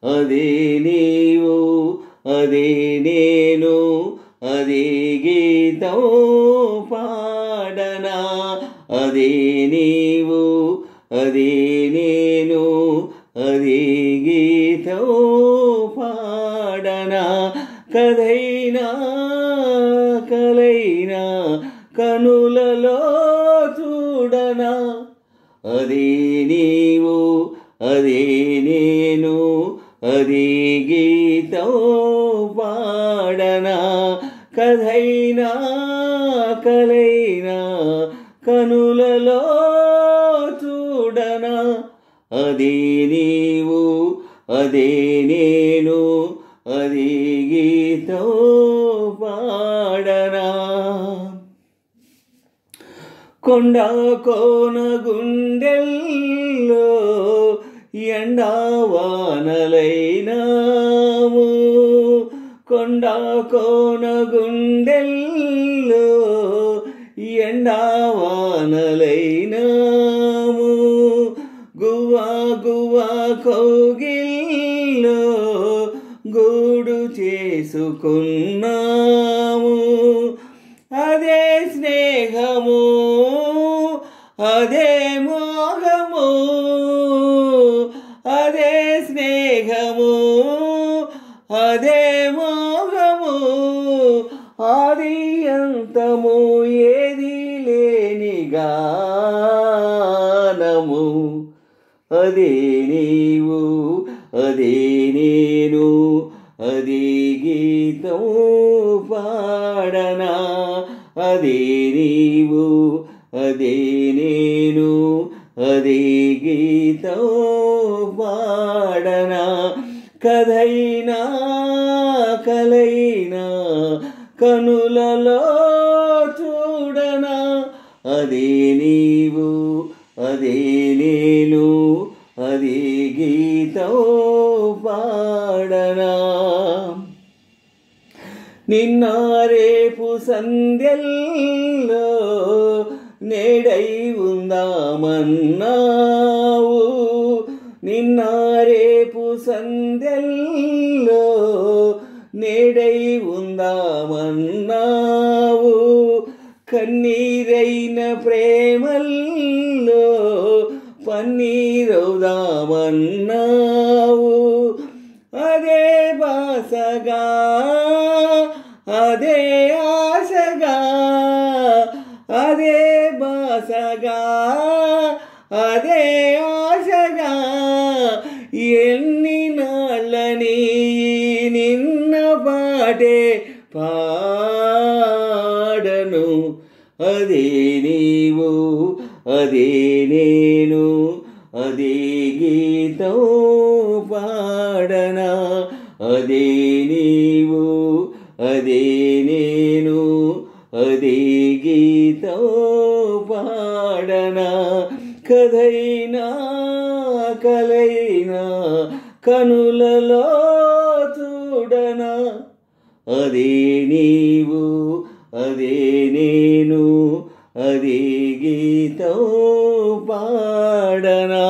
అదే నీవు అదే నేను అదే గీతం పాడనా అదే నీవు అదే నేను అదే గీతం పాడనా కథైనా కలైనా కనులలో చూడనా అదే నీవు అదే నేను అదే గీతం పాడనా కథైనా కలైనా కనులలో చూడనా అదే నీవు అదే నేను అదే గీతం పాడనా కొండ కోన గుండెల్లో ఎండవానలైనాము కొండ కోన గుండెల్లో ఎండవానలైనాము గువ్వా గువ్వా కౌగిల్లో గూడు చేసుకున్నాము అదే స్నేహము అదే మోహము అదే స్నేహము అదే మోహము ఆది అంతము ఏది లేని గానము అదే నీవు అదే నేను అదే గీతం పాడనా అదే నీవు అదే నేను అదే గీతం పాడనా కథైనా కలైనా కనులలో చూడనా అదే నీవు అదే నేను అదే గీతం పాడనా నిన్న రేపు సంధ్యల్లో నేడై ఉందామన్నావు నిన్న రేపు సంధ్యల్లో నేడై ఉందామన్నావు కన్నీరైన ప్రేమల్లో పన్నీరవుదామన్నావు అదే బాసగా అదే ఆశగా అదే బాసగా అదే ఆశగా ఎన్ని నాళ్ళని నిన్న పాటే పాడను అదే నీవు అదే నేను అదే గీతం పాడనా అదే నీవు అదే నేను అదే గీతం పాడనా కథైనా కలైనా కనులలో చూడనా అదే నీవు అదే నేను అదే గీతం పాడనా.